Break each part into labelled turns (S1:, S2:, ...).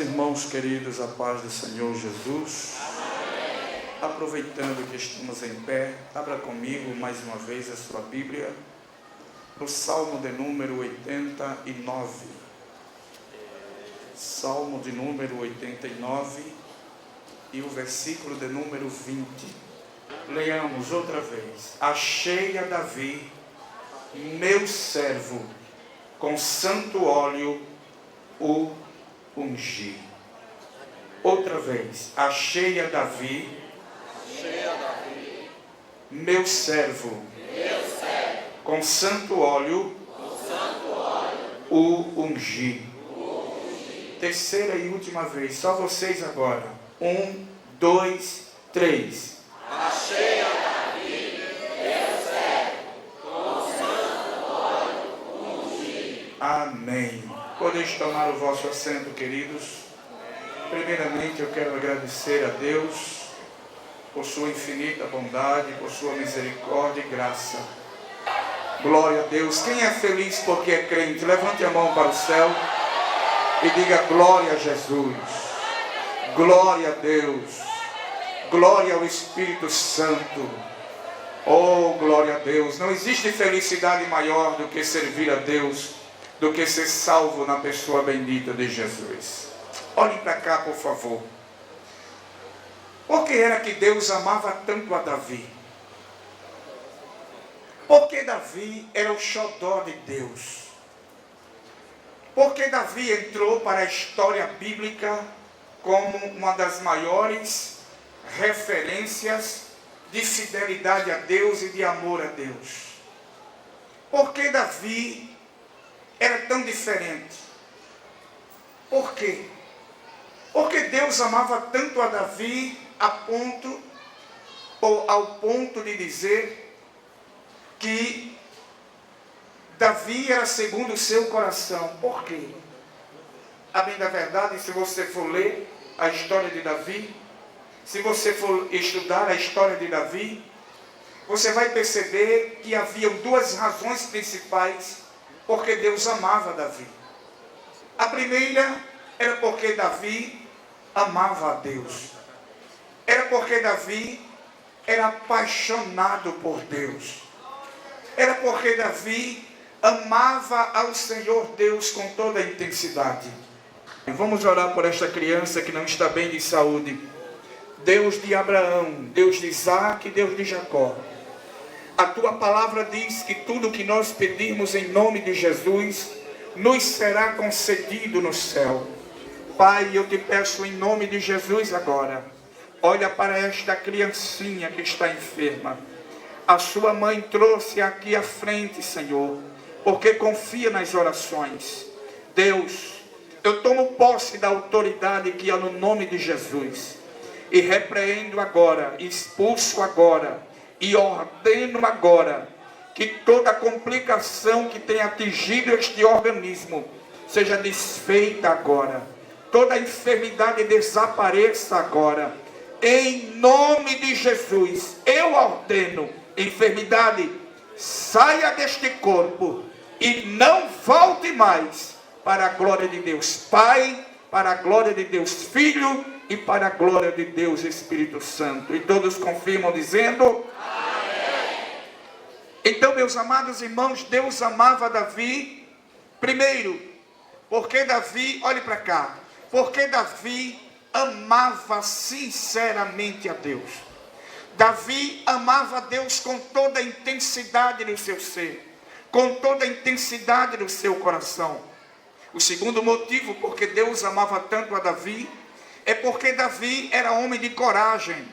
S1: irmãos queridos, a paz do Senhor Jesus. Amém. Aproveitando que estamos em pé, abra comigo mais uma vez a sua Bíblia, no Salmo de número 89. Salmo de número 89 e o versículo de número 20. Leiamos outra vez. Achei a Davi, meu servo, com santo óleo o ungi. Outra vez. Achei a Davi, meu servo, com santo óleo o ungi. Terceira e última vez, só vocês agora. 1, 2, 3.
S2: Achei a Davi, meu servo, com santo óleo ungido.
S1: Amém. Podeis tomar o vosso assento, queridos. Primeiramente eu quero agradecer a Deus por sua infinita bondade, por sua misericórdia e graça. Glória a Deus. Quem é feliz porque é crente, levante a mão para o céu e diga glória a Jesus. Glória a Deus. Glória ao Espírito Santo. Oh, glória a Deus. Não existe felicidade maior do que servir a Deus, do que ser salvo na pessoa bendita de Jesus. Olhem para cá, por favor. Por que era que Deus amava tanto a Davi? Porque Davi era o xodó de Deus. Porque Davi entrou para a história bíblica como uma das maiores referências de fidelidade a Deus e de amor a Deus. Porque Davi era tão diferente. Por quê? Porque Deus amava tanto a Davi ao ponto de dizer que Davi era segundo o seu coração. Por quê? A bem da verdade, se você for ler a história de Davi, se você for estudar a história de Davi, você vai perceber que havia duas razões principais porque Deus amava Davi. A primeira era porque Davi amava a Deus. Era porque Davi era apaixonado por Deus. Era porque Davi amava ao Senhor Deus com toda a intensidade. Vamos orar por esta criança que não está bem de saúde. Deus de Abraão, Deus de Isaac, Deus de Jacó. A tua palavra diz que tudo que nós pedirmos em nome de Jesus nos será concedido no céu. Pai, eu te peço em nome de Jesus agora, olha para esta criancinha que está enferma. A sua mãe trouxe aqui à frente, Senhor, porque confia nas orações. Deus, eu tomo posse da autoridade que há no nome de Jesus e repreendo agora, expulso agora e ordeno agora que toda complicação que tenha atingido este organismo seja desfeita agora. Toda enfermidade desapareça agora. Em nome de Jesus, eu ordeno, enfermidade, saia deste corpo e não volte mais, para a glória de Deus Pai, para a glória de Deus Filho e para a glória de Deus Espírito Santo. E todos confirmam dizendo amém. Então, meus amados irmãos, Deus amava Davi, primeiro, porque Davi, olhe para cá, porque Davi amava sinceramente a Deus. Davi amava a Deus com toda a intensidade do seu ser, com toda a intensidade do seu coração. O segundo motivo porque Deus amava tanto a Davi é porque Davi era homem de coragem.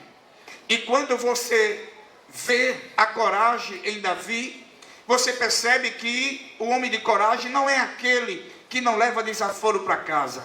S1: E quando você vê a coragem em Davi, você percebe que o homem de coragem não é aquele que não leva desaforo para casa.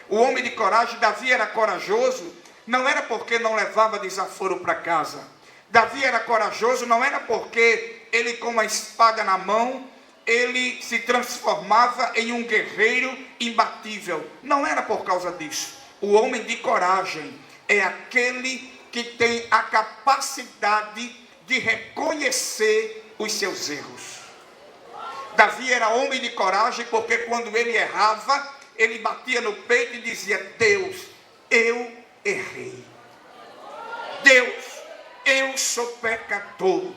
S1: O homem de coragem, Davi era corajoso, não era porque não levava desaforo para casa. Davi era corajoso, não era porque ele com a espada na mão, ele se transformava em um guerreiro imbatível. Não era por causa disso. O homem de coragem é aquele que tem a capacidade de reconhecer os seus erros. Davi era homem de coragem porque quando ele errava, ele batia no peito e dizia: Deus, eu errei. Deus, eu sou pecador.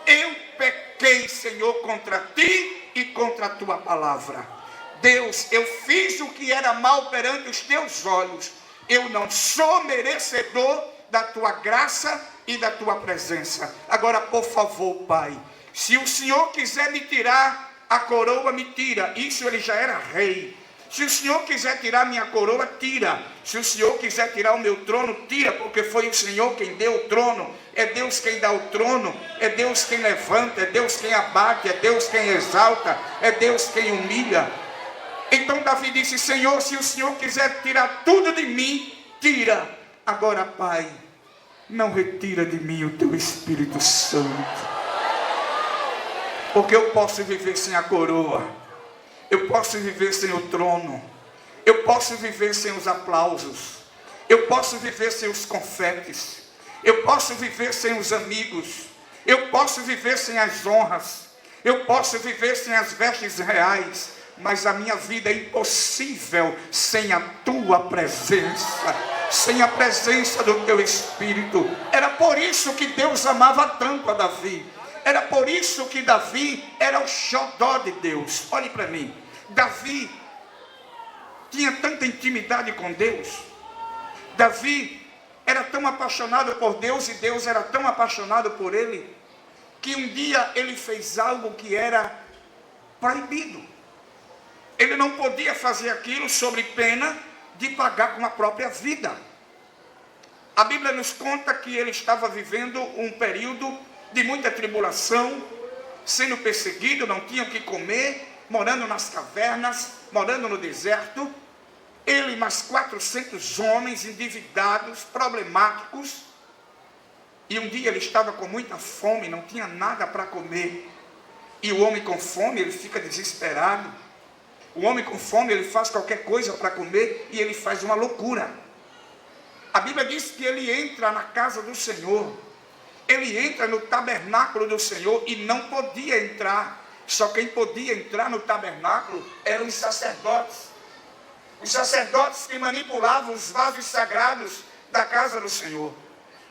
S1: Eu pequei, Senhor, contra ti e contra a tua palavra. Deus, eu fiz o que era mal perante os teus olhos. Eu não sou merecedor da tua graça e da tua presença. Agora, por favor, Pai, se o Senhor quiser me tirar a coroa, me tira. Isso ele já era rei. Se o Senhor quiser tirar minha coroa, tira. Se o Senhor quiser tirar o meu trono, tira, porque foi o Senhor quem deu o trono. É Deus quem dá o trono, é Deus quem levanta, é Deus quem abate, é Deus quem exalta, é Deus quem humilha. Então Davi disse: Senhor, se o Senhor quiser tirar tudo de mim, tira. Agora, Pai, não retira de mim o teu Espírito Santo, porque eu posso viver sem a coroa, eu posso viver sem o trono, eu posso viver sem os aplausos, eu posso viver sem os confetes, eu posso viver sem os amigos, eu posso viver sem as honras, eu posso viver sem as vestes reais, mas a minha vida é impossível sem a tua presença, sem a presença do teu Espírito. Era por isso que Deus amava tanto a Davi. Era por isso que Davi era o xodó de Deus. Olhe para mim. Davi tinha tanta intimidade com Deus. Davi era tão apaixonado por Deus e Deus era tão apaixonado por ele, que um dia ele fez algo que era proibido. Ele não podia fazer aquilo sob pena de pagar com a própria vida. A Bíblia nos conta que ele estava vivendo um período de muita tribulação, sendo perseguido, não tinha o que comer, morando nas cavernas, morando no deserto. Ele e mais 400 homens endividados, problemáticos. E um dia ele estava com muita fome, não tinha nada para comer. E o homem com fome, ele fica desesperado. O homem com fome, ele faz qualquer coisa para comer e ele faz uma loucura. A Bíblia diz que ele entra na casa do Senhor. Ele entra no tabernáculo do Senhor e não podia entrar. Só quem podia entrar no tabernáculo eram os sacerdotes. Os sacerdotes que manipulavam os vasos sagrados da casa do Senhor.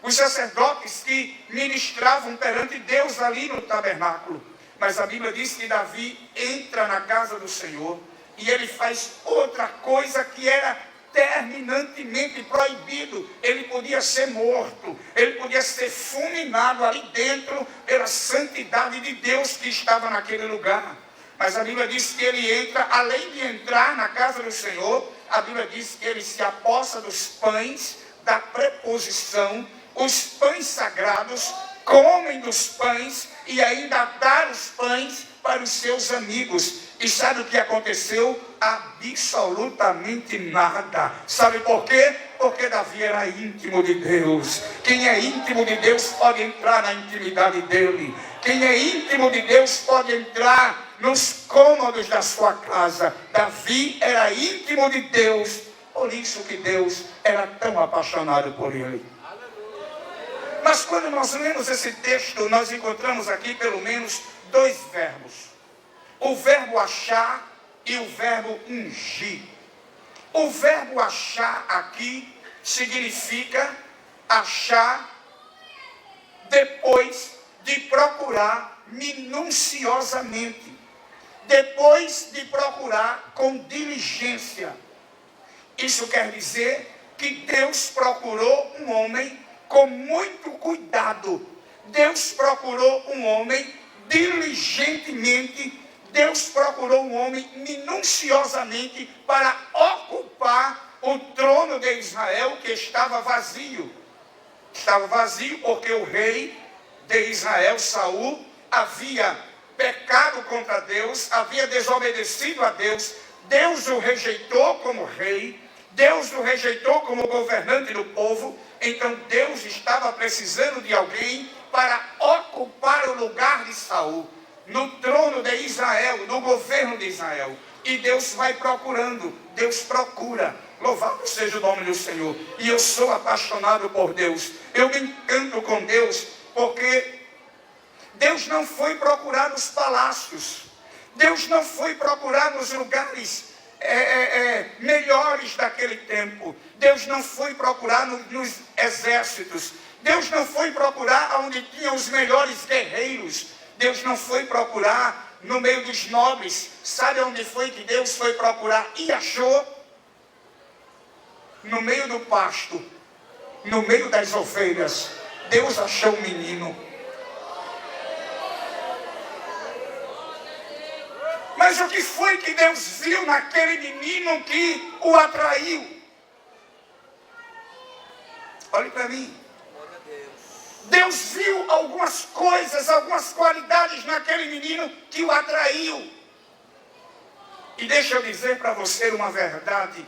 S1: Os sacerdotes que ministravam perante Deus ali no tabernáculo. Mas a Bíblia diz que Davi entra na casa do Senhor e ele faz outra coisa que era terminantemente proibido. Ele podia ser morto, ele podia ser fulminado ali dentro pela santidade de Deus que estava naquele lugar. Mas a Bíblia diz que ele entra, além de entrar na casa do Senhor, a Bíblia diz que ele se apossa dos pães da preposição, os pães sagrados, comem dos pães e ainda dá os pães para os seus amigos. E sabe o que aconteceu? Absolutamente nada. Sabe por quê? Porque Davi era íntimo de Deus. Quem é íntimo de Deus pode entrar na intimidade dele. Quem é íntimo de Deus pode entrar nos cômodos da sua casa. Davi era íntimo de Deus. Por isso que Deus era tão apaixonado por ele. Mas quando nós lemos esse texto, nós encontramos aqui pelo menos dois verbos. O verbo achar e o verbo ungir. O verbo achar aqui significa achar depois de procurar minuciosamente. Depois de procurar com diligência. Isso quer dizer que Deus procurou um homem com muito cuidado. Deus procurou um homem diligentemente. Deus procurou um homem minuciosamente para ocupar o trono de Israel que estava vazio. Estava vazio porque o rei de Israel, Saul, havia pecado contra Deus, havia desobedecido a Deus. Deus o rejeitou como rei, Deus o rejeitou como governante do povo. Então Deus estava precisando de alguém para ocupar o lugar de Saul, no trono de Israel, no governo de Israel. E Deus vai procurando, Deus procura. Louvado seja o nome do Senhor. E eu sou apaixonado por Deus. Eu me encanto com Deus, porque Deus não foi procurar nos palácios. Deus não foi procurar nos lugares melhores daquele tempo. Deus não foi procurar nos exércitos. Deus não foi procurar onde tinham os melhores guerreiros. Deus não foi procurar no meio dos nobres. Sabe onde foi que Deus foi procurar? E achou? No meio do pasto, no meio das ovelhas. Deus achou um menino. Mas o que foi que Deus viu naquele menino que o atraiu? Olhe para mim. Deus viu algumas coisas, algumas qualidades naquele menino que o atraiu. E deixa eu dizer para você uma verdade.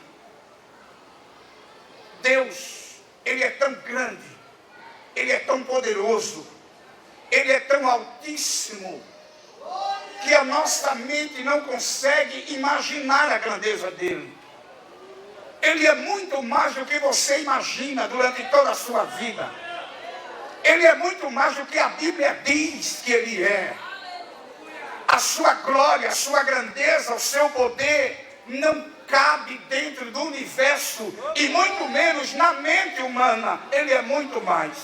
S1: Deus, Ele é tão grande, Ele é tão poderoso, Ele é tão altíssimo, que a nossa mente não consegue imaginar a grandeza dEle. Ele é muito mais do que você imagina durante toda a sua vida. Ele é muito mais do que a Bíblia diz que Ele é. A sua glória, a sua grandeza, o seu poder não cabe dentro do universo e muito menos na mente humana. Ele é muito mais.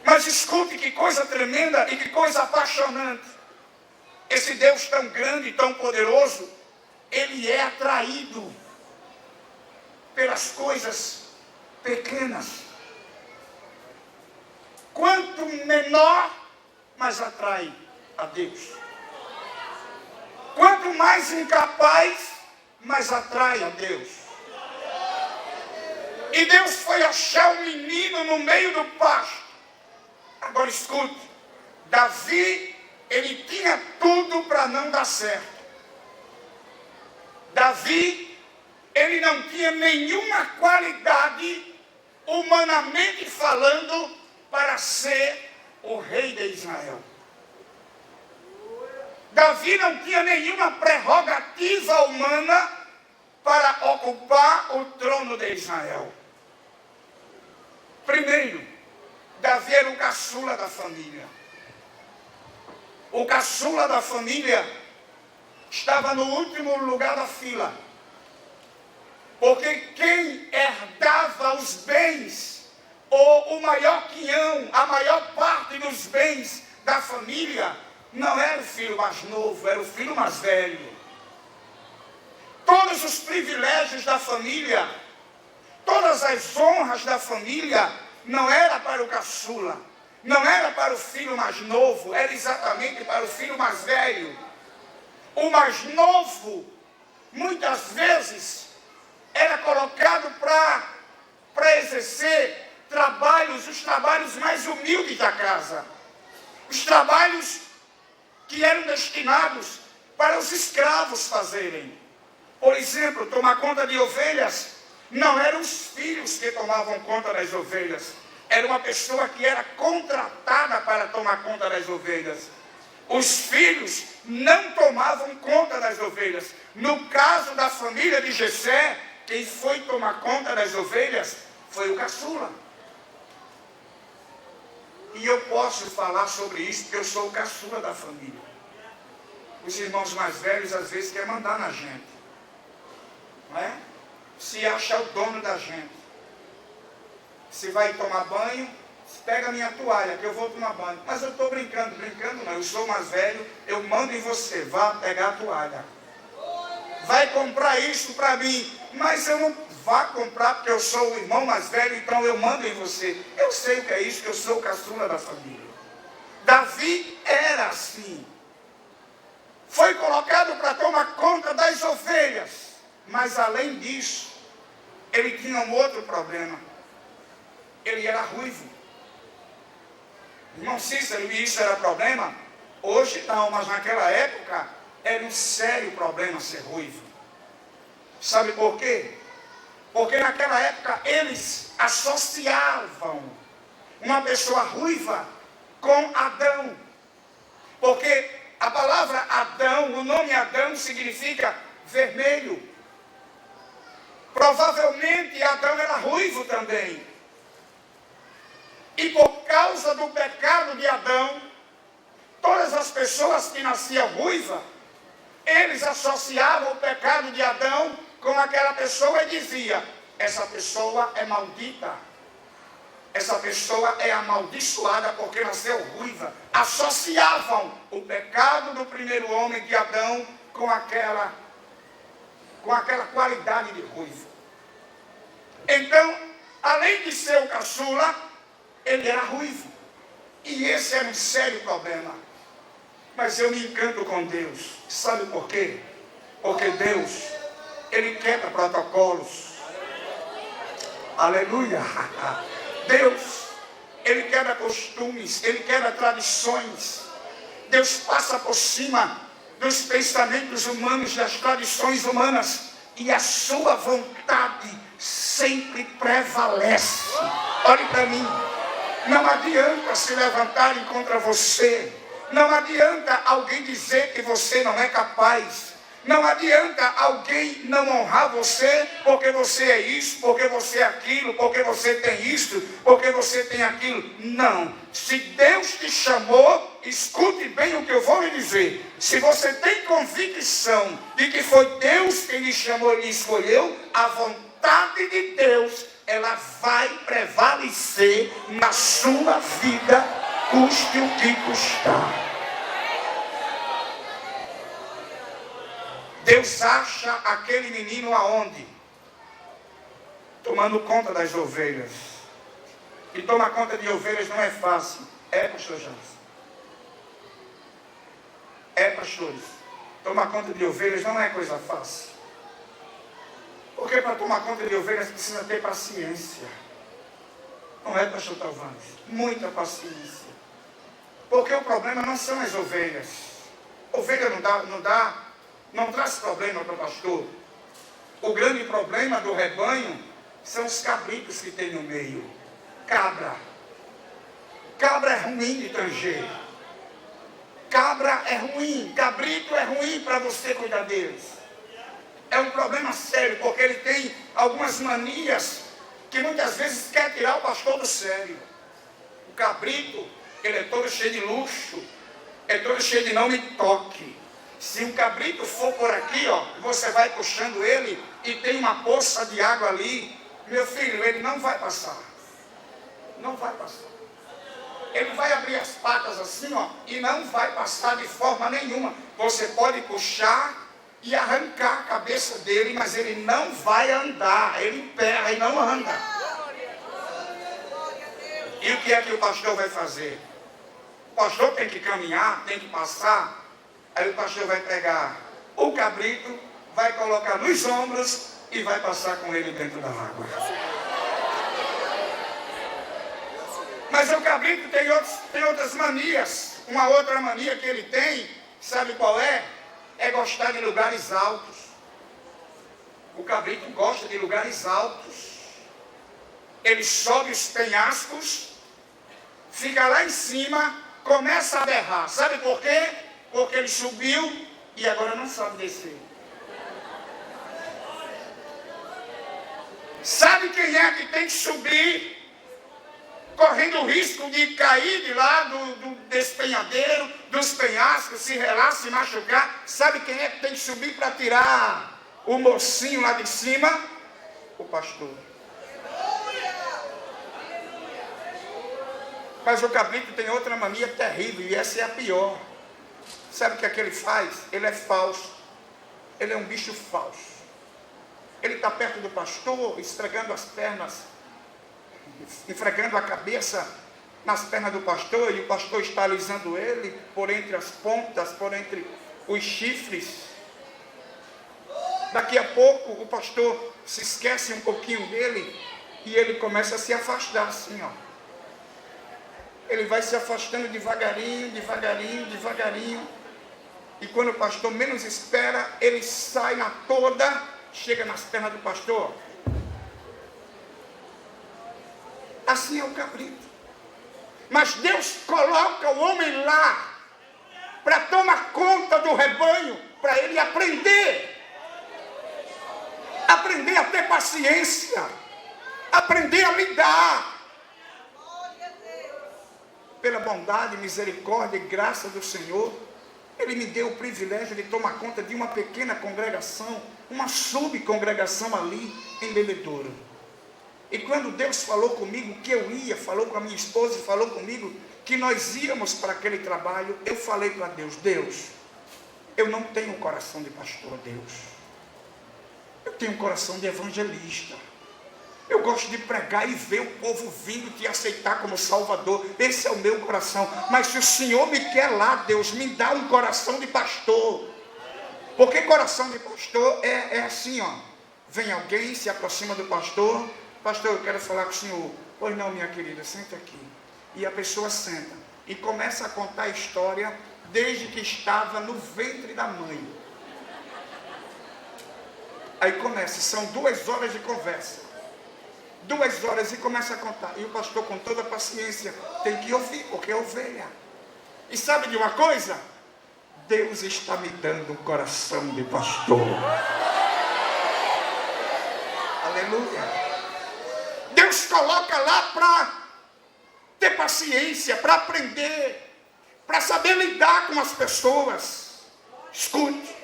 S1: Mas escute que coisa tremenda e que coisa apaixonante. Esse Deus tão grande e tão poderoso, Ele é atraído pelas coisas pequenas. Quanto menor, mais atrai a Deus. Quanto mais incapaz, mais atrai a Deus. E Deus foi achar um menino no meio do pasto. Agora escute, Davi, ele tinha tudo para não dar certo. Davi, ele não tinha nenhuma qualidade, humanamente falando, para ser o rei de Israel. Davi não tinha nenhuma prerrogativa humana para ocupar o trono de Israel. Primeiro, Davi era o caçula da família. O caçula da família estava no último lugar da fila. Porque quem herdava os bens, ou o maior quinhão, a maior parte dos bens da família, não era o filho mais novo, era o filho mais velho. Todos os privilégios da família, todas as honras da família, não era para o caçula, não era para o filho mais novo, era exatamente para o filho mais velho. O mais novo, muitas vezes, era colocado para exercer os trabalhos mais humildes da casa. Os trabalhos que eram destinados para os escravos fazerem. Por exemplo, tomar conta de ovelhas, não eram os filhos que tomavam conta das ovelhas. Era uma pessoa que era contratada para tomar conta das ovelhas. Os filhos não tomavam conta das ovelhas. No caso da família de Jessé, quem foi tomar conta das ovelhas foi o caçula. E eu posso falar sobre isso porque eu sou o caçula da família. Os irmãos mais velhos às vezes querem mandar na gente. Não é? Se acha o dono da gente. Se vai tomar banho, pega a minha toalha que eu vou tomar banho. Mas eu estou brincando não. Eu sou mais velho, eu mando em você, vá pegar a toalha. Vai comprar isso para mim, mas eu não vá comprar porque eu sou o irmão mais velho, então eu mando em você. Eu sei o que é isso, que eu sou o caçula da família. Davi era assim. Foi colocado para tomar conta das ovelhas, mas além disso, ele tinha um outro problema. Ele era ruivo. Irmão Cícero, e isso era problema? Hoje não, mas naquela época era um sério problema ser ruivo. Sabe por quê? Porque naquela época eles associavam uma pessoa ruiva com Adão. Porque a palavra Adão, o nome Adão significa vermelho. Provavelmente Adão era ruivo também. E por causa do pecado de Adão, todas as pessoas que nasciam ruiva, eles associavam o pecado de Adão com aquela pessoa e dizia: essa pessoa é maldita, essa pessoa é amaldiçoada porque nasceu ruiva. Associavam o pecado do primeiro homem, de Adão, com aquela qualidade de ruivo. Então, além de ser o caçula, ele era ruivo. E esse era um sério problema. Mas eu me encanto com Deus. Sabe por quê? Porque Deus, Ele quebra protocolos. Aleluia! Deus, Ele quebra costumes, Ele quebra tradições. Deus passa por cima dos pensamentos humanos, das tradições humanas. E a sua vontade sempre prevalece. Olhe para mim. Não adianta se levantarem contra você. Não adianta alguém dizer que você não é capaz. Não adianta alguém não honrar você porque você é isso, porque você é aquilo, porque você tem isso, porque você tem aquilo. Não. Se Deus te chamou, escute bem o que eu vou lhe dizer. Se você tem convicção de que foi Deus quem lhe chamou e lhe escolheu, a vontade de Deus, ela vai prevalecer na sua vida, custe o que custar. Deus acha aquele menino aonde? Tomando conta das ovelhas. E tomar conta de ovelhas não é fácil. É, pastor Jansen? É, pastores. Tomar conta de ovelhas não é coisa fácil. Porque para tomar conta de ovelhas precisa ter paciência. Não é, pastor Talvanes? Muita paciência. Porque o problema não são as ovelhas. Ovelha não traz problema para o pastor. O grande problema do rebanho são os cabritos que tem no meio. Cabra. Cabra é ruim de tanger. Cabra é ruim. Cabrito é ruim para você cuidar deles. É um problema sério, porque ele tem algumas manias que muitas vezes quer tirar o pastor do sério. O cabrito, ele é todo cheio de luxo, é todo cheio de não me toque. Se um cabrito for por aqui, ó, você vai puxando ele e tem uma poça de água ali, meu filho, ele não vai passar. Não vai passar. Ele vai abrir as patas assim, ó, e não vai passar de forma nenhuma. Você pode puxar e arrancar a cabeça dele, mas ele não vai andar. Ele emperra e não anda. E o que é que o pastor vai fazer? O pastor tem que caminhar, tem que passar. Aí o pastor vai pegar o cabrito, vai colocar nos ombros e vai passar com ele dentro da água. Mas o cabrito tem outras manias. Uma outra mania que ele tem, sabe qual é? É gostar de lugares altos. O cabrito gosta de lugares altos. Ele sobe os penhascos, fica lá em cima, começa a berrar. Sabe por quê? Porque ele subiu e agora não sabe descer. Sabe quem é que tem que subir, correndo o risco de cair de lá do despenhadeiro, dos penhascos, se relar, se machucar? Sabe quem é que tem que subir para tirar o mocinho lá de cima? O pastor. Mas o cabrito tem outra mania terrível, e essa é a pior. Sabe o que é que ele faz? Ele é falso. Ele é um bicho falso. Ele está perto do pastor, esfregando as pernas, esfregando a cabeça nas pernas do pastor, e o pastor está alisando ele por entre as pontas, por entre os chifres. Daqui a pouco o pastor se esquece um pouquinho dele e ele começa a se afastar assim, ó. Ele vai se afastando devagarinho, devagarinho, devagarinho. E quando o pastor menos espera, ele sai na toda, chega nas pernas do pastor. Assim é o cabrito. Mas Deus coloca o homem lá para tomar conta do rebanho, para ele aprender a ter paciência, aprender a lidar. Pela bondade, misericórdia e graça do Senhor, Ele me deu o privilégio de tomar conta de uma pequena congregação, uma subcongregação ali em Bebedouro. E quando Deus falou comigo que eu ia, falou com a minha esposa, falou comigo que nós íamos para aquele trabalho, eu falei para Deus: Deus, eu não tenho um coração de pastor, Deus. Eu tenho um coração de evangelista. Eu gosto de pregar e ver o povo vindo te aceitar como Salvador. Esse é o meu coração. Mas se o Senhor me quer lá, Deus, me dá um coração de pastor. Porque coração de pastor é assim, ó. Vem alguém, se aproxima do pastor. Pastor, eu quero falar com o senhor. Pois não, minha querida, senta aqui. E a pessoa senta e começa a contar a história desde que estava no ventre da mãe. Aí começa, são 2 horas de conversa. 2 horas e começa a contar. E o pastor, com toda a paciência, tem que ouvir, porque é ovelha. E sabe de uma coisa? Deus está me dando um coração de pastor. Aleluia. Deus coloca lá para ter paciência, para aprender, para saber lidar com as pessoas. Escute.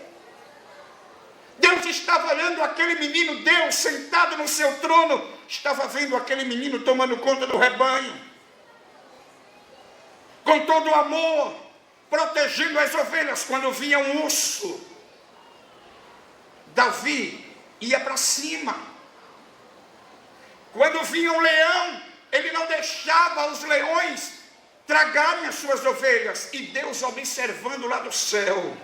S1: Deus estava olhando aquele menino, Deus sentado no seu trono, estava vendo aquele menino tomando conta do rebanho, com todo o amor, protegendo as ovelhas. Quando vinha um urso, Davi ia para cima. Quando vinha um leão, ele não deixava os leões tragarem as suas ovelhas. E Deus observando lá do céu.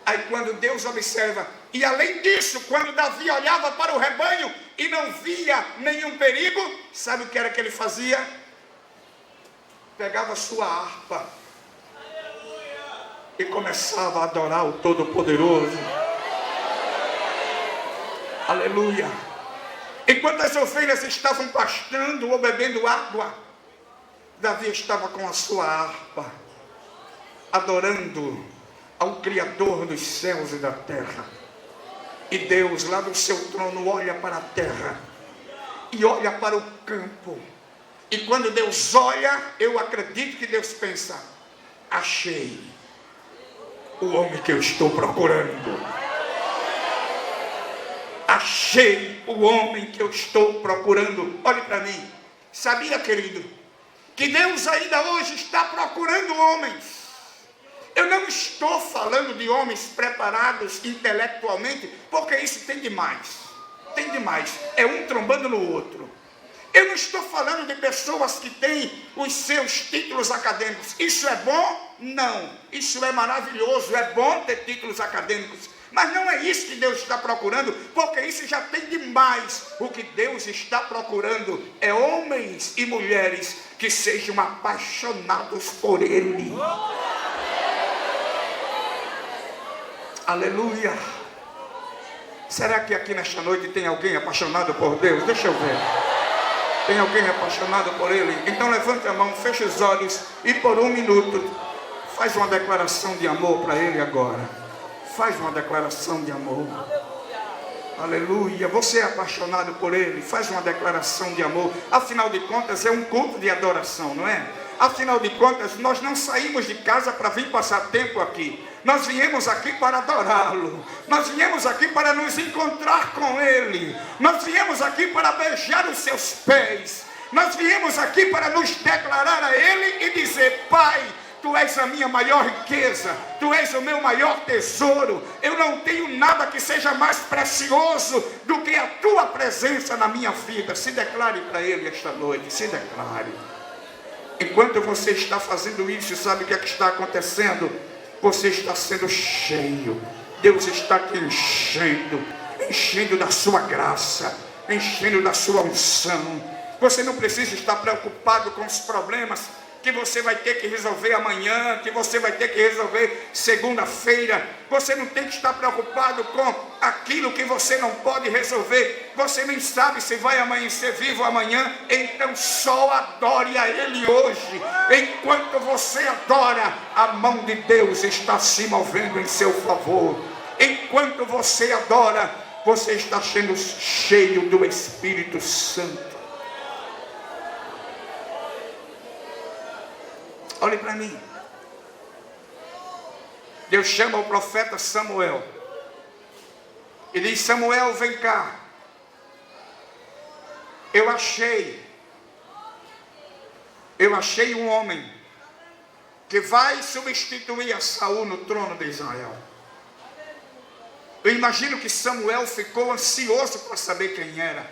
S1: Aí quando Deus observa, e além disso, quando Davi olhava para o rebanho e não via nenhum perigo, sabe o que era que ele fazia? Pegava a sua harpa e começava a adorar o Todo-Poderoso. Aleluia. Enquanto as ovelhas estavam pastando ou bebendo água, Davi estava com a sua harpa, adorando ao Criador dos céus e da terra. E Deus lá do seu trono olha para a terra e olha para o campo. E quando Deus olha, eu acredito que Deus pensa: achei o homem que eu estou procurando. Achei o homem que eu estou procurando. Olhe para mim. Sabia, querido, que Deus ainda hoje está procurando homens? Eu não estou falando de homens preparados intelectualmente, porque isso tem demais. Tem demais. É um trombando no outro. Eu não estou falando de pessoas que têm os seus títulos acadêmicos. Isso é bom? Não. Isso é maravilhoso. É bom ter títulos acadêmicos. Mas não é isso que Deus está procurando, porque isso já tem demais. O que Deus está procurando é homens e mulheres que sejam apaixonados por Ele. Aleluia. Será que aqui nesta noite tem alguém apaixonado por Deus? Deixa eu ver. Tem alguém apaixonado por Ele? Então levante a mão, feche os olhos e por 1 minuto faz uma declaração de amor para Ele agora. Faz uma declaração de amor. Aleluia. Você é apaixonado por Ele? Faz uma declaração de amor. Afinal de contas é um culto de adoração, não é? Afinal de contas, nós não saímos de casa para vir passar tempo aqui. Nós viemos aqui para adorá-lo. Nós viemos aqui para nos encontrar com Ele. Nós viemos aqui para beijar os seus pés. Nós viemos aqui para nos declarar a Ele e dizer: Pai, Tu és a minha maior riqueza, Tu és o meu maior tesouro. Eu não tenho nada que seja mais precioso do que a Tua presença na minha vida. Se declare para Ele esta noite, se declare. Enquanto você está fazendo isso, sabe o que é que está acontecendo? Você está sendo cheio. Deus está te enchendo, enchendo da sua graça, enchendo da sua unção. Você não precisa estar preocupado com os problemas que você vai ter que resolver amanhã, que você vai ter que resolver segunda-feira. Você não tem que estar preocupado com aquilo que você não pode resolver. Você nem sabe se vai amanhecer vivo amanhã. Então só adore a Ele hoje. Enquanto você adora, a mão de Deus está se movendo em seu favor. Enquanto você adora, você está sendo cheio do Espírito Santo. Olhe para mim. Deus chama o profeta Samuel. E diz: Samuel, vem cá. Eu achei um homem que vai substituir a Saul no trono de Israel. Eu imagino que Samuel ficou ansioso para saber quem era.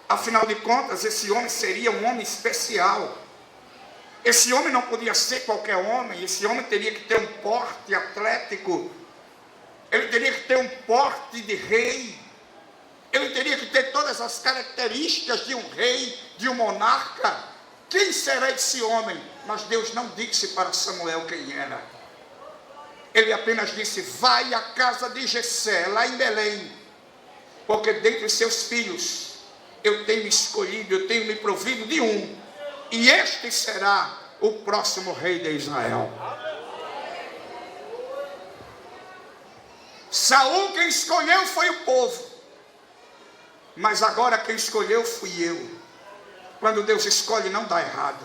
S1: Afinal de contas, esse homem seria um homem especial. Esse homem não podia ser qualquer homem. Esse homem teria que ter um porte atlético. Ele teria que ter um porte de rei. Ele teria que ter todas as características de um rei, de um monarca. Quem será esse homem? Mas Deus não disse para Samuel quem era. Ele apenas disse: vai à casa de Jessé, lá em Belém, porque dentre os seus filhos eu tenho escolhido, eu tenho me provido de um, e este será o próximo rei de Israel. Saul quem escolheu foi o povo, mas agora quem escolheu fui eu. Quando Deus escolhe não dá errado.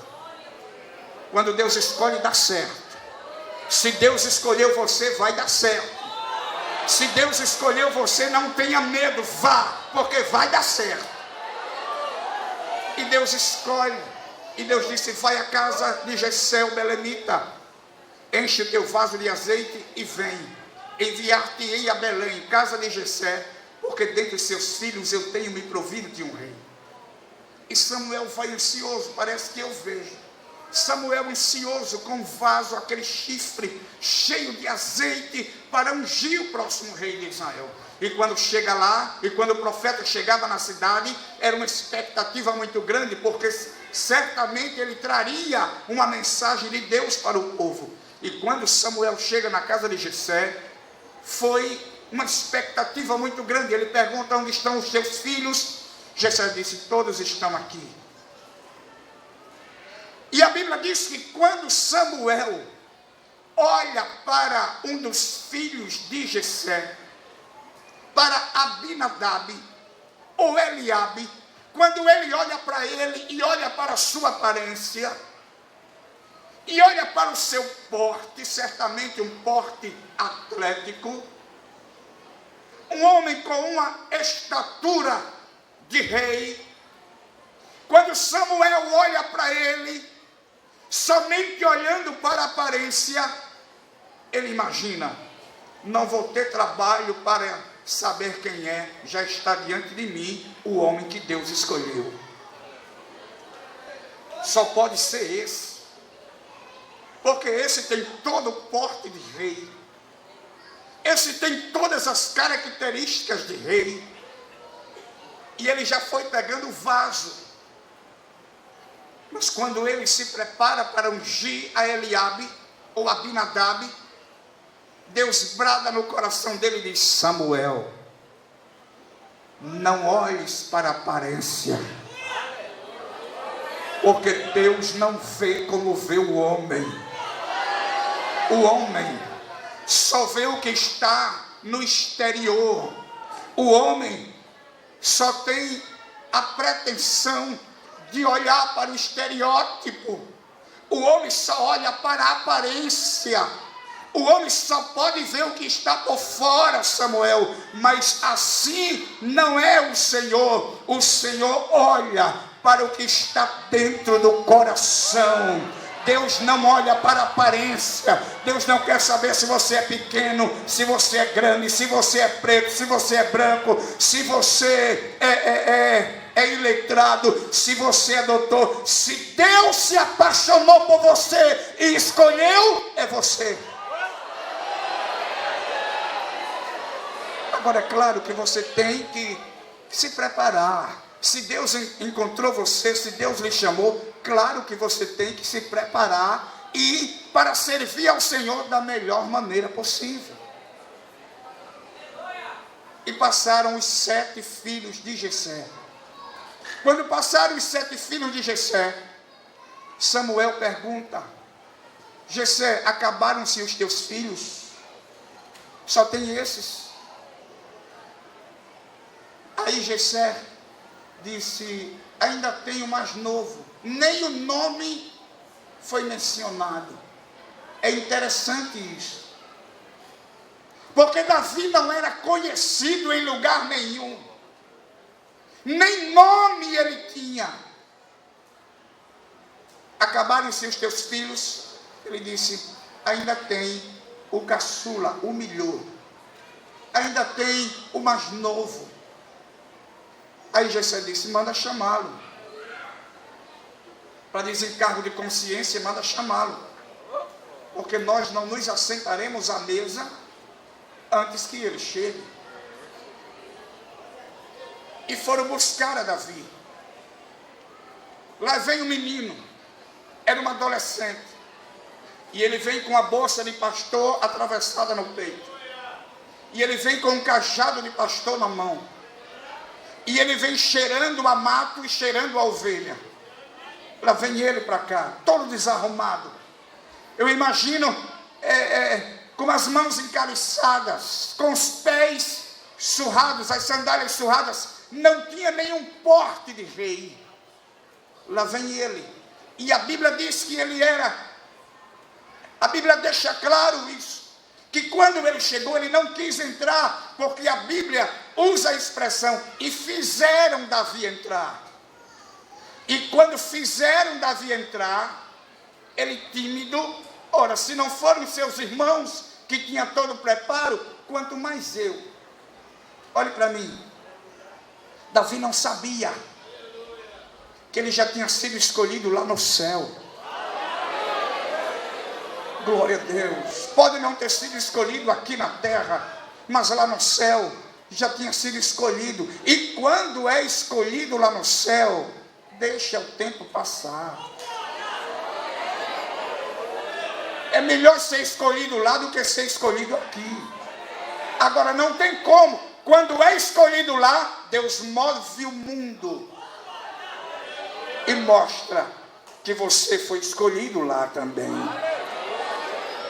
S1: Quando Deus escolhe dá certo. Se Deus escolheu você, vai dar certo. Se Deus escolheu você, não tenha medo, vá, porque vai dar certo. E Deus escolhe. E Deus disse: vai à casa de Jessé o belemita, enche o teu vaso de azeite e vem. Enviar-te-ei a Belém, casa de Jessé, porque dentre seus filhos eu tenho me provido de um rei. E Samuel vai ansioso, parece que eu vejo Samuel ansioso com o vaso, aquele chifre cheio de azeite para ungir o próximo rei de Israel. E quando chega lá, e quando o profeta chegava na cidade, era uma expectativa muito grande, porque certamente ele traria uma mensagem de Deus para o povo. E quando Samuel chega na casa de Jessé, foi uma expectativa muito grande. Ele pergunta: onde estão os teus filhos? Jessé disse: todos estão aqui. E a Bíblia diz que quando Samuel olha para um dos filhos de Jessé, para Abinadab ou Eliabe, quando ele olha para ele e olha para a sua aparência, e olha para o seu porte, certamente um porte atlético, um homem com uma estatura de rei, quando Samuel olha para ele, somente olhando para a aparência, ele imagina: não vou ter trabalho para saber quem é, já está diante de mim o homem que Deus escolheu. Só pode ser esse, porque esse tem todo o porte de rei, esse tem todas as características de rei, e ele já foi pegando o vaso. Mas quando ele se prepara para ungir a Eliabe ou Abinadab, Deus brada no coração dele e diz: Samuel, não olhes para a aparência, porque Deus não vê como vê o homem. O homem só vê o que está no exterior. O homem só tem a pretensão de olhar para o estereótipo. O homem só olha para a aparência. O homem só pode ver o que está por fora, Samuel. Mas assim não é o Senhor. O Senhor olha para o que está dentro do coração. Deus não olha para a aparência. Deus não quer saber se você é pequeno, se você é grande, se você é preto, se você é branco, se você é iletrado, se você é doutor. Se Deus se apaixonou por você e escolheu, é você. Agora, é claro que você tem que se preparar. Se Deus encontrou você, se Deus lhe chamou, claro que você tem que se preparar e para servir ao Senhor da melhor maneira possível. E passaram os 7 filhos de Jessé. Quando passaram os 7 filhos de Jessé, Samuel pergunta: Jessé, acabaram-se os teus filhos? Só tem esses? Aí Jessé disse: ainda tenho o mais novo. Nem o nome foi mencionado. É interessante isso. Porque Davi não era conhecido em lugar nenhum. Nem nome ele tinha. Acabaram-se os teus filhos. Ele disse, ainda tem o caçula, humilhou. Ainda tem o mais novo. Aí Jessé disse, manda chamá-lo. Para desencargo de consciência, manda chamá-lo. Porque nós não nos assentaremos à mesa antes que ele chegue. E foram buscar a Davi. Lá vem o menino. Era um adolescente. E ele vem com a bolsa de pastor atravessada no peito. E ele vem com um cajado de pastor na mão. E ele vem cheirando a mato e cheirando a ovelha. Lá vem ele para cá, todo desarrumado. Eu imagino com as mãos encaliçadas, com os pés surrados, as sandálias surradas. Não tinha nenhum porte de rei. Lá vem ele. E a Bíblia diz que ele era. A Bíblia deixa claro isso. Que quando ele chegou, ele não quis entrar. Porque a Bíblia usa a expressão, e fizeram Davi entrar. E quando fizeram Davi entrar, ele tímido. Ora, se não foram seus irmãos, que tinham todo o preparo, quanto mais eu. Olhe para mim. Davi não sabia que ele já tinha sido escolhido lá no céu. Glória a Deus. Pode não ter sido escolhido aqui na terra, mas lá no céu já tinha sido escolhido. E quando é escolhido lá no céu, deixa o tempo passar. É melhor ser escolhido lá do que ser escolhido aqui. Agora não tem como. Quando é escolhido lá, Deus move o mundo e mostra que você foi escolhido lá também.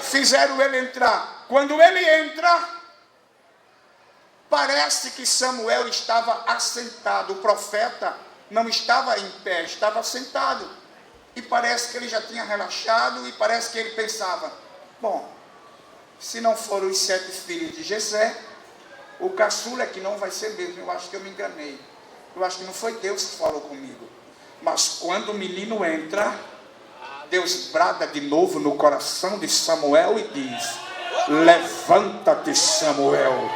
S1: Fizeram ele entrar. Quando ele entra, parece que Samuel estava assentado. O profeta não estava em pé, estava sentado. E parece que ele já tinha relaxado e parece que ele pensava, bom, se não foram os 7 filhos de Jessé, o caçula é que não vai ser mesmo. Eu acho que eu me enganei. Eu acho que não foi Deus que falou comigo. Mas quando o menino entra, Deus brada de novo no coração de Samuel e diz, levanta-te, Samuel,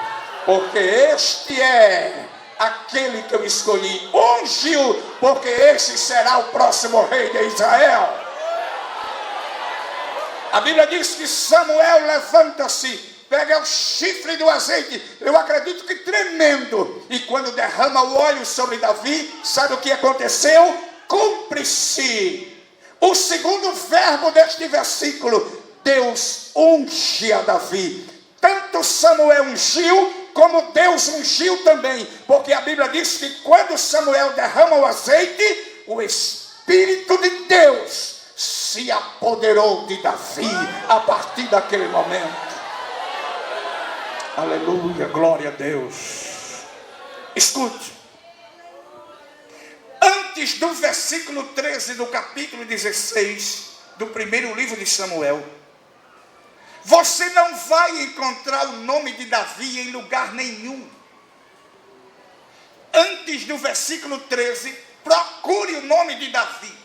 S1: porque este é aquele que eu escolhi. Unge-o, porque esse será o próximo rei de Israel. A Bíblia diz que Samuel levanta-se, pega o chifre do azeite, eu acredito que tremendo, e quando derrama o óleo sobre Davi, sabe o que aconteceu? Cumpre-se o segundo verbo deste versículo, Deus unge a Davi. Tanto Samuel ungiu, como Deus ungiu também, porque a Bíblia diz que quando Samuel derrama o azeite, o Espírito de Deus se apoderou de Davi a partir daquele momento. Aleluia, glória a Deus. Escute. Antes do versículo 13 do capítulo 16 do primeiro livro de Samuel, você não vai encontrar o nome de Davi em lugar nenhum. Antes do versículo 13, procure o nome de Davi.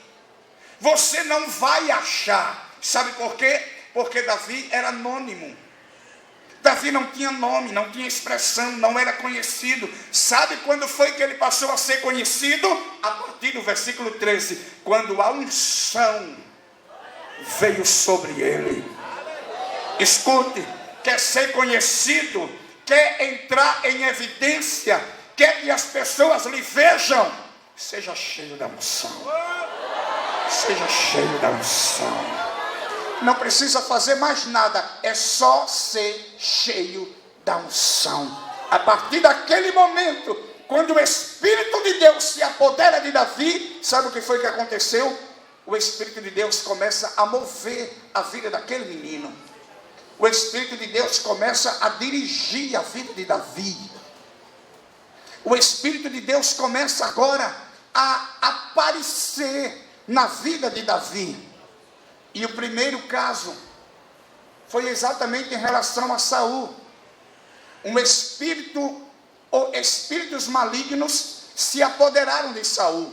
S1: Você não vai achar. Sabe por quê? Porque Davi era anônimo. Davi não tinha nome, não tinha expressão, não era conhecido. Sabe quando foi que ele passou a ser conhecido? A partir do versículo 13, quando a unção veio sobre ele. Escute, quer ser conhecido, quer entrar em evidência, quer que as pessoas lhe vejam, seja cheio da unção. Seja cheio da unção. Não precisa fazer mais nada, é só ser cheio da unção. A partir daquele momento, quando o Espírito de Deus se apodera de Davi, sabe o que foi que aconteceu? O Espírito de Deus começa a mover a vida daquele menino. O Espírito de Deus começa a dirigir a vida de Davi. O Espírito de Deus começa agora a aparecer na vida de Davi. E o primeiro caso foi exatamente em relação a Saul. um espírito ou espíritos malignos se apoderaram de Saul.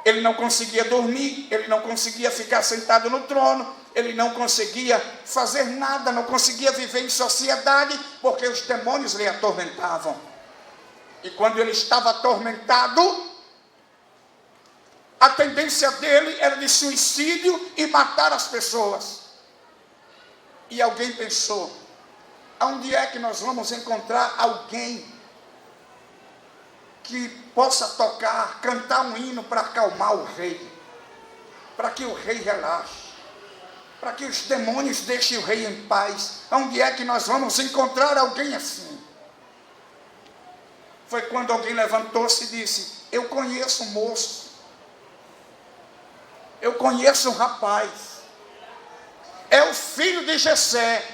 S1: Ele não conseguia dormir, ele não conseguia ficar sentado no trono, ele não conseguia fazer nada, não conseguia viver em sociedade, porque os demônios lhe atormentavam. E quando ele estava atormentado, a tendência dele era de suicídio e matar as pessoas. E alguém pensou: aonde é que nós vamos encontrar alguém que possa tocar, cantar um hino para acalmar o rei, para que o rei relaxe, para que os demônios deixem o rei em paz? Onde é que nós vamos encontrar alguém assim? Foi quando alguém levantou-se e disse: eu conheço um moço, eu conheço um rapaz, é o filho de Jessé,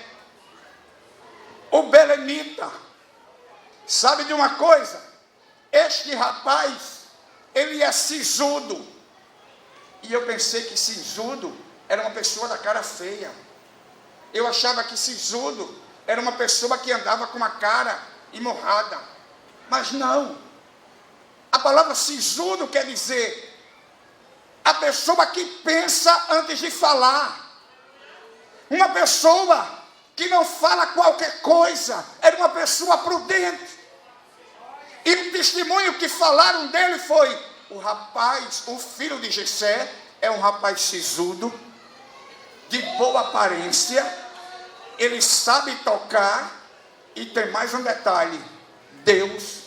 S1: o belemita. Sabe de uma coisa? Este rapaz, ele é sisudo. E eu pensei que sisudo era uma pessoa da cara feia. Eu achava que sisudo era uma pessoa que andava com uma cara imorrada. Mas não. A palavra sisudo quer dizer a pessoa que pensa antes de falar. Uma pessoa que não fala qualquer coisa. Era uma pessoa prudente. E o testemunho que falaram dele foi: o rapaz, o filho de Jessé, é um rapaz sisudo, de boa aparência, ele sabe tocar, e tem mais um detalhe: Deus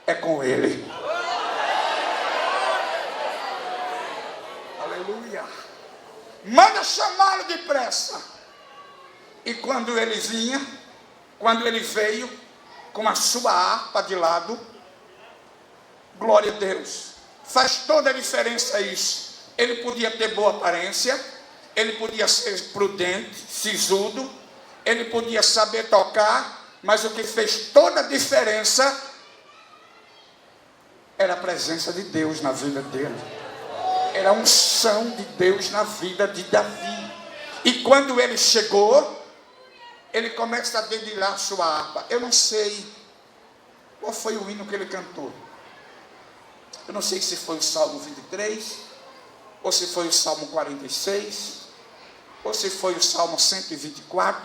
S1: é com ele. Aleluia. Manda chamá-lo depressa. E quando ele vinha, quando ele veio com a sua harpa de lado, glória a Deus, faz toda a diferença isso. Ele podia ter boa aparência, ele podia ser prudente, sisudo, ele podia saber tocar, mas o que fez toda a diferença era a presença de Deus na vida dele. Era a unção de Deus na vida de Davi. E quando ele chegou, ele começa a dedilhar sua harpa. Eu não sei qual foi o hino que ele cantou. Eu não sei se foi o Salmo 23, ou se foi o Salmo 46, ou se foi o Salmo 124.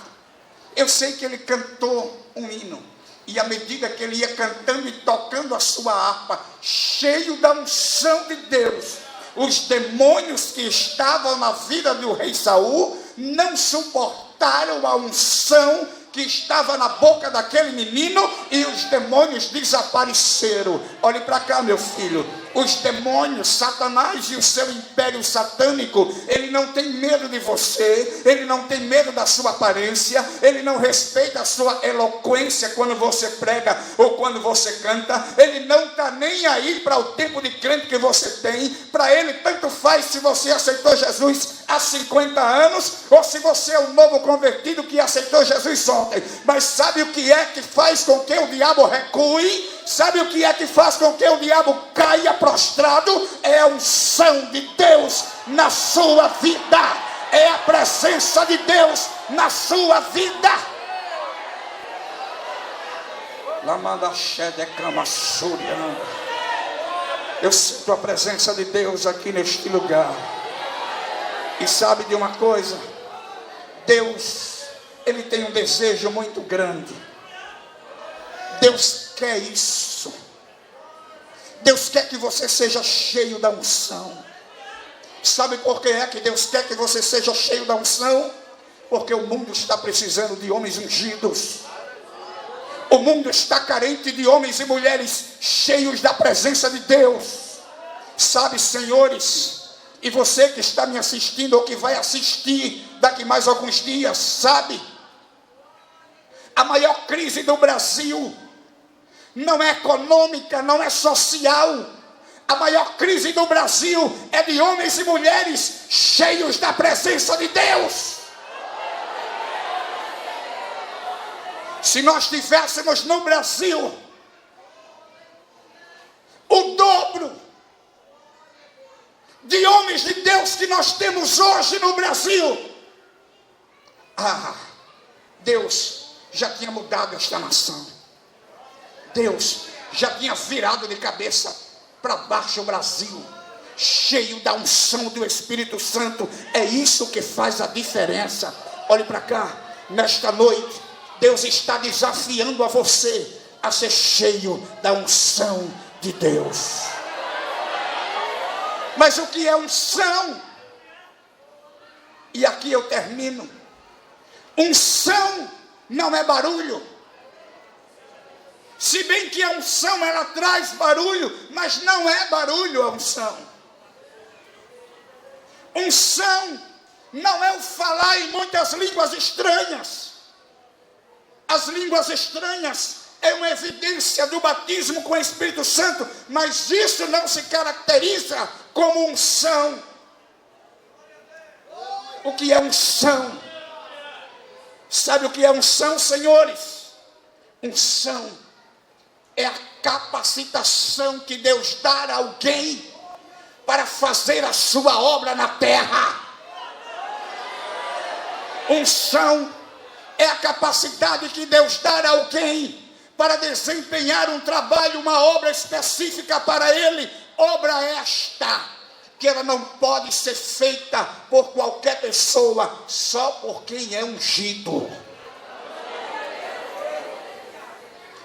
S1: Eu sei que ele cantou um hino. E à medida que ele ia cantando e tocando a sua harpa, cheio da unção de Deus, os demônios que estavam na vida do rei Saul não suportaram a unção que estava na boca daquele menino, e os demônios desapareceram. Olhe para cá, meu filho. Os demônios, Satanás e o seu império satânico, ele não tem medo de você, ele não tem medo da sua aparência, ele não respeita a sua eloquência quando você prega ou quando você canta, ele não está nem aí para o tempo de crente que você tem. Para ele tanto faz se você aceitou Jesus há 50 anos, ou se você é um novo convertido que aceitou Jesus ontem. Mas sabe o que é que faz com que o diabo recue? Sabe o que é que faz com que o diabo caia prostrado? É a unção de Deus na sua vida. É a presença de Deus na sua vida. Eu sinto a presença de Deus aqui neste lugar. E sabe de uma coisa? Deus, Ele tem um desejo muito grande. Deus quer isso. Deus quer que você seja cheio da unção. Sabe por que é que Deus quer que você seja cheio da unção? Porque o mundo está precisando de homens ungidos. O mundo está carente de homens e mulheres cheios da presença de Deus. Sabe, senhores, e você que está me assistindo ou que vai assistir daqui mais alguns dias, sabe, a maior crise do Brasil não é econômica, não é social. A maior crise do Brasil é de homens e mulheres cheios da presença de Deus. Se nós tivéssemos no Brasil o dobro de homens de Deus que nós temos hoje no Brasil, Deus já tinha mudado esta nação. Deus já tinha virado de cabeça para baixo o Brasil, cheio da unção do Espírito Santo. É isso que faz a diferença. Olhe para cá, nesta noite, Deus está desafiando a você a ser cheio da unção de Deus. Mas o que é unção? E aqui eu termino. Unção não é barulho. Se bem que a unção ela traz barulho, mas não é barulho a unção. Unção não é o falar em muitas línguas estranhas. As línguas estranhas é uma evidência do batismo com o Espírito Santo, mas isso não se caracteriza como unção. O que é unção? Sabe o que é unção, senhores? Unção é a capacitação que Deus dá a alguém para fazer a sua obra na terra. Unção é a capacidade que Deus dá a alguém para desempenhar um trabalho, uma obra específica para ele. Obra esta que ela não pode ser feita por qualquer pessoa, só por quem é ungido.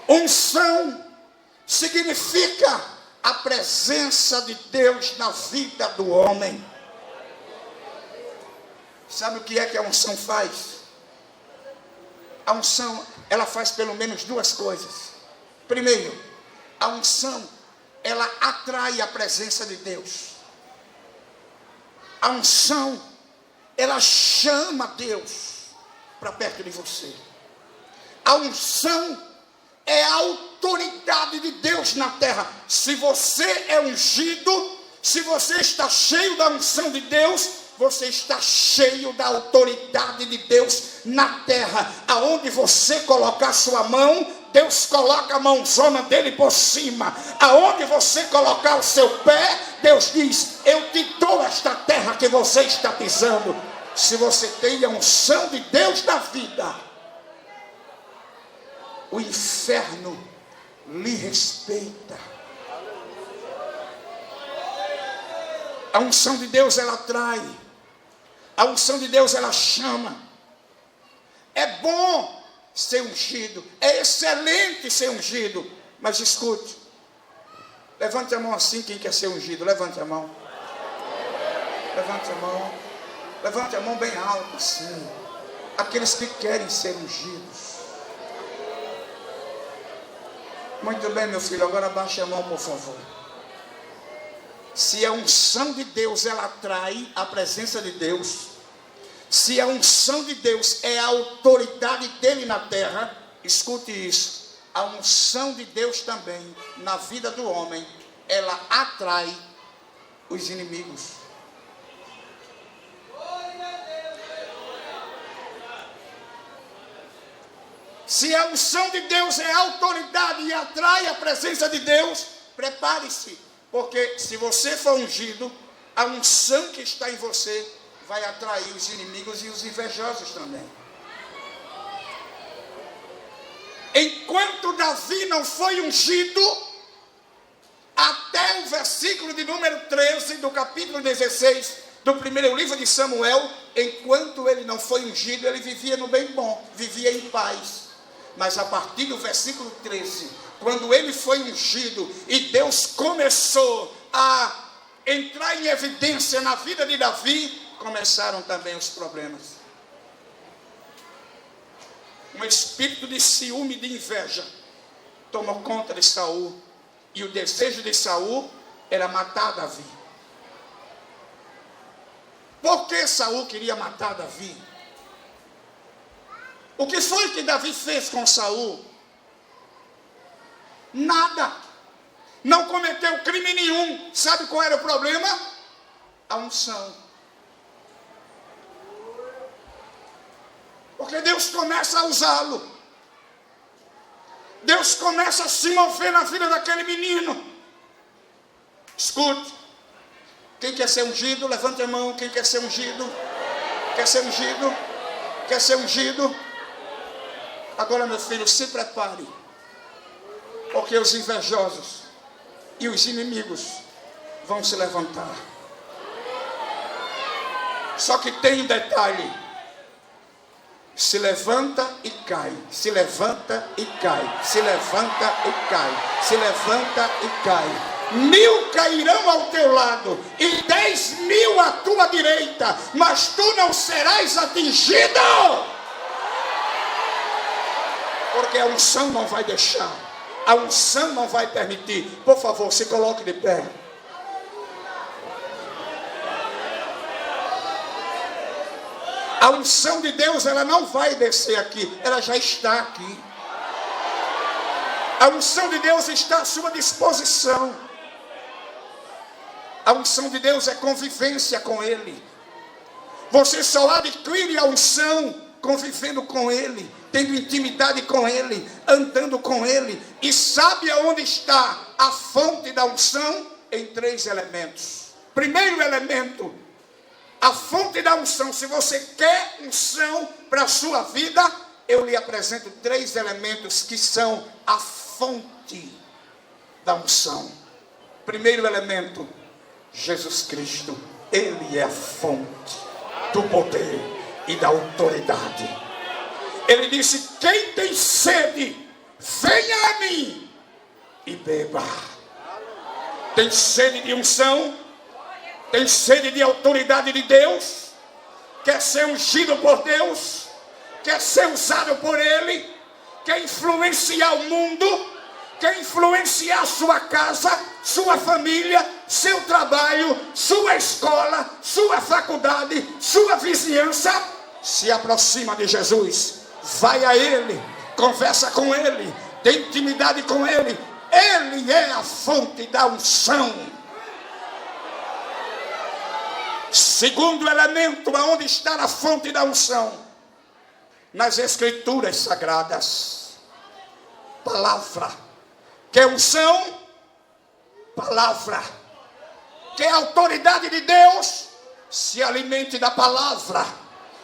S1: Unção significa a presença de Deus na vida do homem. Sabe o que é que a unção faz? A unção, ela faz pelo menos duas coisas. Primeiro, a unção, ela atrai a presença de Deus. A unção, ela chama Deus para perto de você. A unção é a autoridade de Deus na terra. Se você é ungido, se você está cheio da unção de Deus, você está cheio da autoridade de Deus na terra. Aonde você colocar sua mão, Deus coloca a mãozona dele por cima. Aonde você colocar o seu pé, Deus diz: eu te dou esta terra que você está pisando. Se você tem a unção de Deus na vida, o inferno lhe respeita. A unção de Deus, ela atrai. A unção de Deus, ela chama. É bom ser ungido, é excelente ser ungido, mas escute, levante a mão assim, quem quer ser ungido, levante a mão, levante a mão bem alto assim, aqueles que querem ser ungidos. Muito bem, meu filho, agora abaixe a mão, por favor. Se a unção de Deus, ela atrai a presença de Deus, se a unção de Deus é a autoridade dele na terra, escute isso, a unção de Deus também na vida do homem, ela atrai os inimigos. Se a unção de Deus é a autoridade e atrai a presença de Deus, prepare-se, porque se você for ungido, a unção que está em você vai atrair os inimigos e os invejosos também. Enquanto Davi não foi ungido, até o versículo de número 13 do capítulo 16 do primeiro livro de Samuel, enquanto ele não foi ungido, ele vivia no bem bom, vivia em paz. Mas a partir do versículo 13, quando ele foi ungido e Deus começou a entrar em evidência na vida de Davi, começaram também os problemas. Um espírito de ciúme e de inveja tomou conta de Saul, e o desejo de Saul era matar Davi. Por que Saul queria matar Davi? O que foi que Davi fez com Saul? Nada. Não cometeu crime nenhum. Sabe qual era o problema? A unção. Porque Deus começa a usá-lo. Deus começa a se mover na vida daquele menino. Escute. Quem quer ser ungido, levante a mão. Quem quer ser ungido? Quer ser ungido? Quer ser ungido? Agora, meu filho, se prepare, porque os invejosos e os inimigos vão se levantar. Só que tem um detalhe: se levanta e cai, se levanta e cai, se levanta e cai, se levanta e cai. 1000 cairão ao teu lado e 10.000 à tua direita, mas tu não serás atingido, porque a unção não vai deixar, a unção não vai permitir. Por favor, se coloque de pé. A unção de Deus, ela não vai descer aqui, ela já está aqui. A unção de Deus está à sua disposição. A unção de Deus é convivência com Ele. Você só adquire a unção convivendo com Ele, tendo intimidade com Ele, andando com Ele. E sabe aonde está a fonte da unção? Em 3 elementos. Primeiro elemento, a fonte da unção. Se você quer unção para a sua vida, eu lhe apresento 3 elementos que são a fonte da unção. Primeiro elemento, Jesus Cristo. Ele é a fonte do poder e da autoridade. Ele disse: quem tem sede, venha a mim e beba. Tem sede de unção? Tem sede de autoridade de Deus? Quer ser ungido por Deus? Quer ser usado por Ele? Quer influenciar o mundo? Quer influenciar sua casa, sua família, seu trabalho, sua escola, sua faculdade, sua vizinhança? Se aproxima de Jesus, vai a Ele, conversa com Ele, tem intimidade com Ele. Ele é a fonte da unção. Segundo elemento, aonde está a fonte da unção? Nas Escrituras Sagradas. Palavra. Quer unção? Palavra. Quer autoridade de Deus? Se alimente da palavra.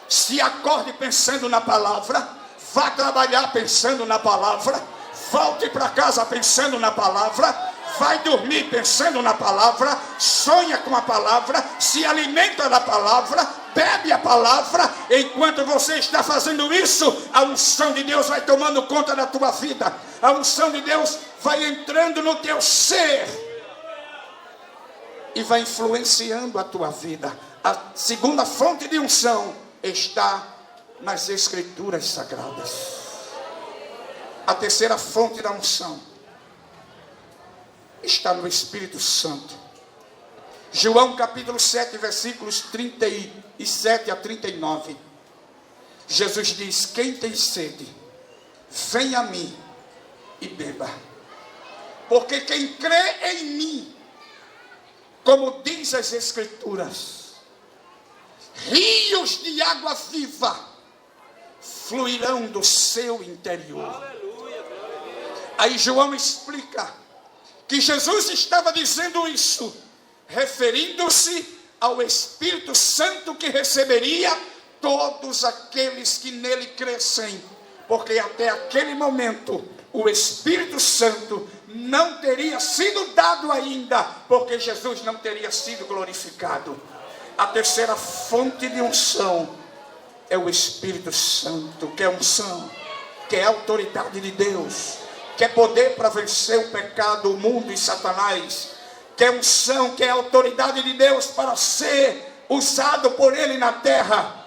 S1: Se acorde pensando na palavra. Vá trabalhar pensando na palavra. Volte para casa pensando na palavra. Vai dormir pensando na palavra. Sonha com a palavra. Se alimenta da palavra. Bebe a palavra. Enquanto você está fazendo isso, a unção de Deus vai tomando conta da tua vida. A unção de Deus vai entrando no teu ser e vai influenciando a tua vida. A segunda fonte de unção está nas Escrituras Sagradas. A terceira fonte da unção está no Espírito Santo. João capítulo 7, versículos 37 a 39. Jesus diz: quem tem sede, venha a mim e beba. Porque quem crê em mim, como diz as Escrituras, rios de água viva fluirão do seu interior. Aí João explica que Jesus estava dizendo isso, referindo-se ao Espírito Santo que receberia todos aqueles que nele crescem. Porque até aquele momento o Espírito Santo não teria sido dado ainda, porque Jesus não teria sido glorificado. A terceira fonte de unção é o Espírito Santo, que é unção, que é autoridade de Deus, que é poder para vencer o pecado, o mundo e Satanás, que é unção, que é autoridade de Deus para ser usado por Ele na terra.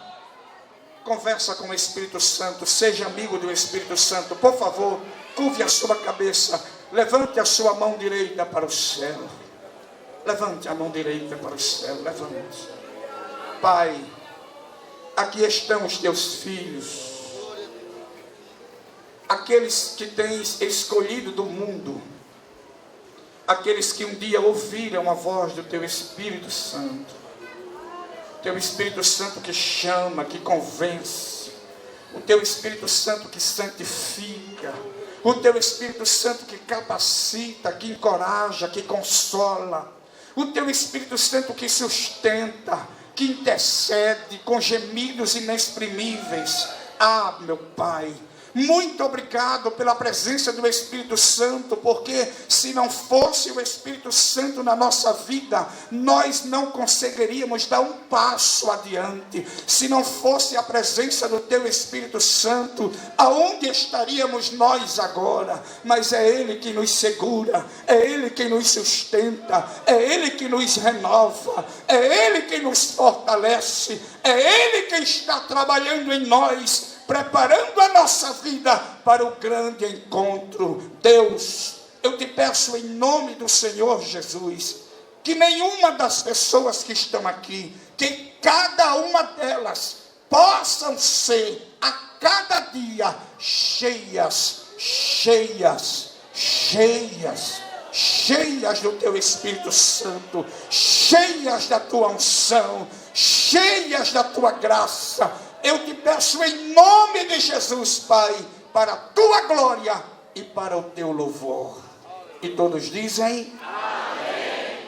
S1: Conversa com o Espírito Santo, seja amigo do Espírito Santo. Por favor, curve a sua cabeça, levante a sua mão direita para o céu. Levante a mão direita para o céu, levante. Pai, aqui estão os teus filhos, aqueles que tens escolhido do mundo, aqueles que um dia ouviram a voz do teu Espírito Santo. Teu Espírito Santo que chama, que convence, o teu Espírito Santo que santifica, o teu Espírito Santo que capacita, que encoraja, que consola, o teu Espírito Santo que sustenta, que intercede com gemidos inexprimíveis. Ah, meu Pai, Muito obrigado pela presença do Espírito Santo, porque se não fosse o Espírito Santo na nossa vida, nós não conseguiríamos dar um passo adiante. Se não fosse a presença do teu Espírito Santo, aonde estaríamos nós agora? Mas é Ele que nos segura, é Ele que nos sustenta, é Ele que nos renova, é Ele que nos fortalece, é Ele que está trabalhando em nós, preparando a nossa vida para o grande encontro. Deus, eu te peço em nome do Senhor Jesus, que nenhuma das pessoas que estão aqui, que cada uma delas possam ser a cada dia cheias do teu Espírito Santo, cheias da tua unção, cheias da tua graça. Eu te peço em nome de Jesus, Pai, para a tua glória e para o teu louvor. E todos dizem: amém.